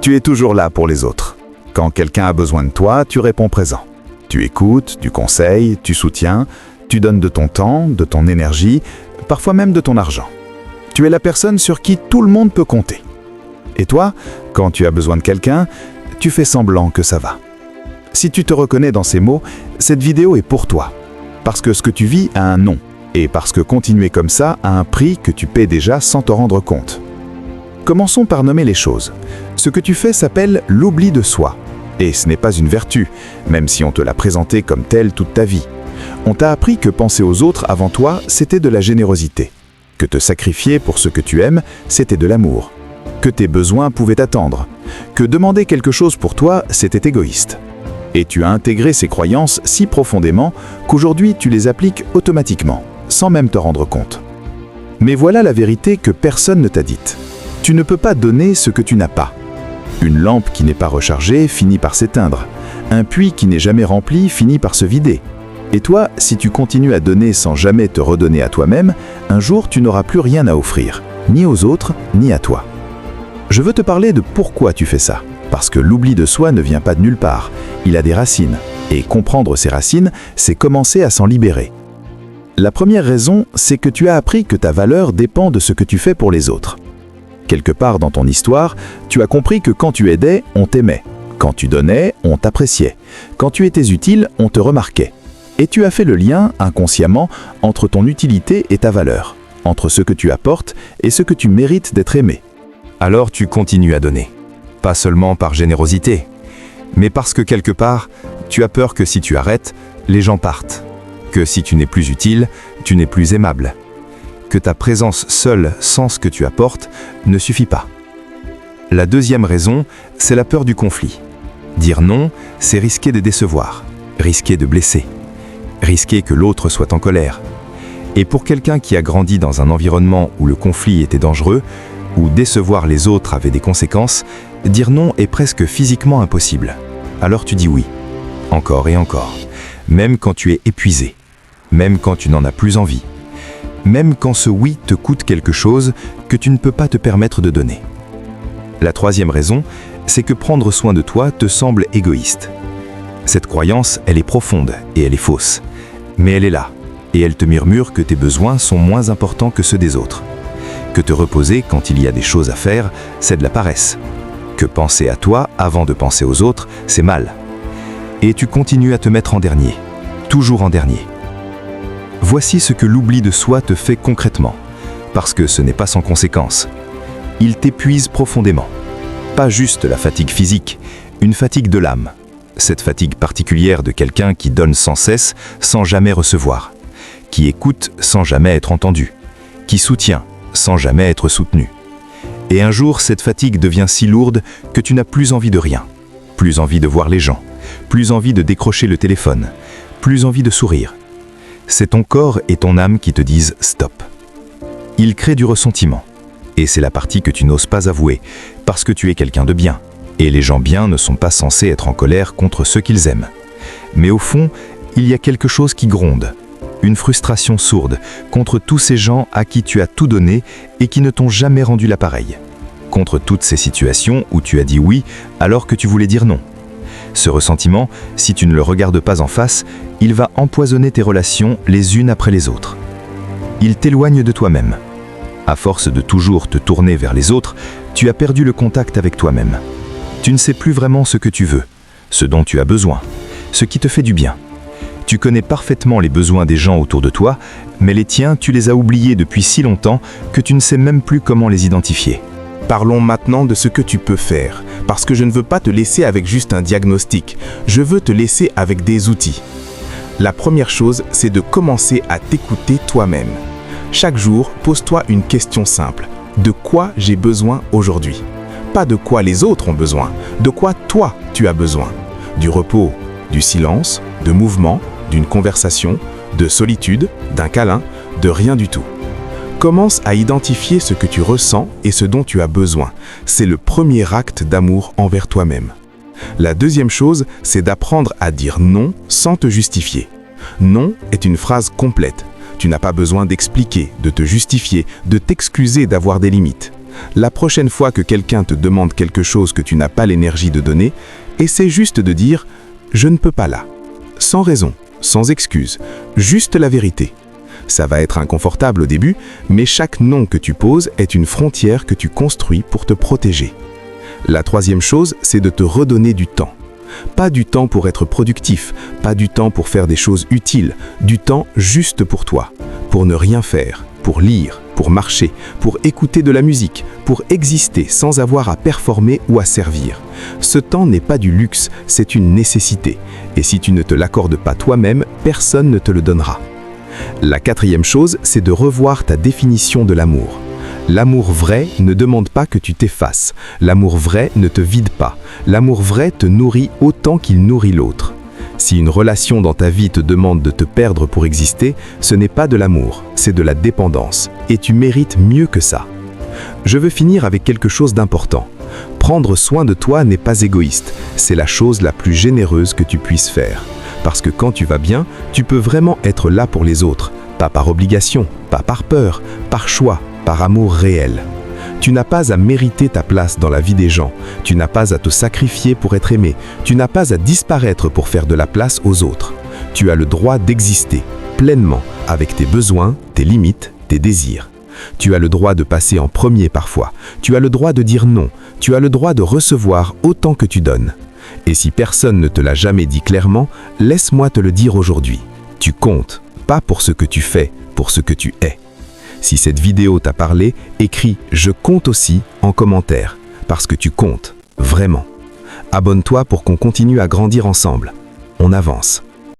Tu es toujours là pour les autres. Quand quelqu'un a besoin de toi, tu réponds présent. Tu écoutes, tu conseilles, tu soutiens, tu donnes de ton temps, de ton énergie, parfois même de ton argent. Tu es la personne sur qui tout le monde peut compter. Et toi, quand tu as besoin de quelqu'un, tu fais semblant que ça va. Si tu te reconnais dans ces mots, cette vidéo est pour toi. Parce que ce que tu vis a un nom. Et parce que continuer comme ça a un prix que tu paies déjà sans te rendre compte. Commençons par nommer les choses. Ce que tu fais s'appelle l'oubli de soi. Et ce n'est pas une vertu, même si on te l'a présenté comme telle toute ta vie. On t'a appris que penser aux autres avant toi, c'était de la générosité. Que te sacrifier pour ce que tu aimes, c'était de l'amour. Que tes besoins pouvaient attendre. Que demander quelque chose pour toi, c'était égoïste. Et tu as intégré ces croyances si profondément qu'aujourd'hui tu les appliques automatiquement, sans même te rendre compte. Mais voilà la vérité que personne ne t'a dite. Tu ne peux pas donner ce que tu n'as pas. Une lampe qui n'est pas rechargée finit par s'éteindre. Un puits qui n'est jamais rempli finit par se vider. Et toi, si tu continues à donner sans jamais te redonner à toi-même, un jour tu n'auras plus rien à offrir, ni aux autres, ni à toi. Je veux te parler de pourquoi tu fais ça. Parce que l'oubli de soi ne vient pas de nulle part. Il a des racines. Et comprendre ces racines, c'est commencer à s'en libérer. La première raison, c'est que tu as appris que ta valeur dépend de ce que tu fais pour les autres. Quelque part dans ton histoire, tu as compris que quand tu aidais, on t'aimait. Quand tu donnais, on t'appréciait. Quand tu étais utile, on te remarquait. Et tu as fait le lien, inconsciemment, entre ton utilité et ta valeur, entre ce que tu apportes et ce que tu mérites d'être aimé. Alors tu continues à donner. Pas seulement par générosité, mais parce que quelque part, tu as peur que si tu arrêtes, les gens partent. Que si tu n'es plus utile, tu n'es plus aimable. Que ta présence seule, sans ce que tu apportes, ne suffit pas. La deuxième raison, c'est la peur du conflit. Dire non, c'est risquer de décevoir, risquer de blesser, risquer que l'autre soit en colère. Et pour quelqu'un qui a grandi dans un environnement où le conflit était dangereux, où décevoir les autres avait des conséquences, dire non est presque physiquement impossible. Alors tu dis oui, encore et encore, même quand tu es épuisé, même quand tu n'en as plus envie, même quand ce oui te coûte quelque chose que tu ne peux pas te permettre de donner. La troisième raison, c'est que prendre soin de toi te semble égoïste. Cette croyance, elle est profonde et elle est fausse, mais elle est là, et elle te murmure que tes besoins sont moins importants que ceux des autres. Que te reposer quand il y a des choses à faire, c'est de la paresse. Que penser à toi avant de penser aux autres, c'est mal. Et tu continues à te mettre en dernier, toujours en dernier. Voici ce que l'oubli de soi te fait concrètement, parce que ce n'est pas sans conséquence. Il t'épuise profondément. Pas juste la fatigue physique, une fatigue de l'âme. Cette fatigue particulière de quelqu'un qui donne sans cesse, sans jamais recevoir. Qui écoute sans jamais être entendu. Qui soutient sans jamais être soutenu. Et un jour, cette fatigue devient si lourde que tu n'as plus envie de rien. Plus envie de voir les gens. Plus envie de décrocher le téléphone. Plus envie de sourire. C'est ton corps et ton âme qui te disent « stop ». Il crée du ressentiment. Et c'est la partie que tu n'oses pas avouer, parce que tu es quelqu'un de bien. Et les gens bien ne sont pas censés être en colère contre ceux qu'ils aiment. Mais au fond, il y a quelque chose qui gronde. Une frustration sourde contre tous ces gens à qui tu as tout donné et qui ne t'ont jamais rendu l'appareil. Contre toutes ces situations où tu as dit oui alors que tu voulais dire non. Ce ressentiment, si tu ne le regardes pas en face, il va empoisonner tes relations les unes après les autres. Il t'éloigne de toi-même. À force de toujours te tourner vers les autres, tu as perdu le contact avec toi-même. Tu ne sais plus vraiment ce que tu veux, ce dont tu as besoin, ce qui te fait du bien. Tu connais parfaitement les besoins des gens autour de toi, mais les tiens, tu les as oubliés depuis si longtemps que tu ne sais même plus comment les identifier. Parlons maintenant de ce que tu peux faire, parce que je ne veux pas te laisser avec juste un diagnostic, je veux te laisser avec des outils. La première chose, c'est de commencer à t'écouter toi-même. Chaque jour, pose-toi une question simple. De quoi j'ai besoin aujourd'hui? Pas de quoi les autres ont besoin, de quoi toi tu as besoin. Du repos, du silence, de mouvement, d'une conversation, de solitude, d'un câlin, de rien du tout. Commence à identifier ce que tu ressens et ce dont tu as besoin. C'est le premier acte d'amour envers toi-même. La deuxième chose, c'est d'apprendre à dire non sans te justifier. Non est une phrase complète. Tu n'as pas besoin d'expliquer, de te justifier, de t'excuser d'avoir des limites. La prochaine fois que quelqu'un te demande quelque chose que tu n'as pas l'énergie de donner, essaie juste de dire « je ne peux pas là ». Sans raison, sans excuse, juste la vérité. Ça va être inconfortable au début, mais chaque non que tu poses est une frontière que tu construis pour te protéger. La troisième chose, c'est de te redonner du temps. Pas du temps pour être productif, pas du temps pour faire des choses utiles, du temps juste pour toi, pour ne rien faire, pour lire, pour marcher, pour écouter de la musique, pour exister sans avoir à performer ou à servir. Ce temps n'est pas du luxe, c'est une nécessité. Et si tu ne te l'accordes pas toi-même, personne ne te le donnera. La quatrième chose, c'est de revoir ta définition de l'amour. L'amour vrai ne demande pas que tu t'effaces. L'amour vrai ne te vide pas. L'amour vrai te nourrit autant qu'il nourrit l'autre. Si une relation dans ta vie te demande de te perdre pour exister, ce n'est pas de l'amour, c'est de la dépendance. Et tu mérites mieux que ça. Je veux finir avec quelque chose d'important. Prendre soin de toi n'est pas égoïste, c'est la chose la plus généreuse que tu puisses faire. Parce que quand tu vas bien, tu peux vraiment être là pour les autres, pas par obligation, pas par peur, par choix, par amour réel. Tu n'as pas à mériter ta place dans la vie des gens, tu n'as pas à te sacrifier pour être aimé, tu n'as pas à disparaître pour faire de la place aux autres. Tu as le droit d'exister pleinement avec tes besoins, tes limites, tes désirs. Tu as le droit de passer en premier parfois, tu as le droit de dire non, tu as le droit de recevoir autant que tu donnes. Et si personne ne te l'a jamais dit clairement, laisse-moi te le dire aujourd'hui. Tu comptes, pas pour ce que tu fais, pour ce que tu es. Si cette vidéo t'a parlé, écris « Je compte aussi » en commentaire, parce que tu comptes, vraiment. Abonne-toi pour qu'on continue à grandir ensemble. On avance.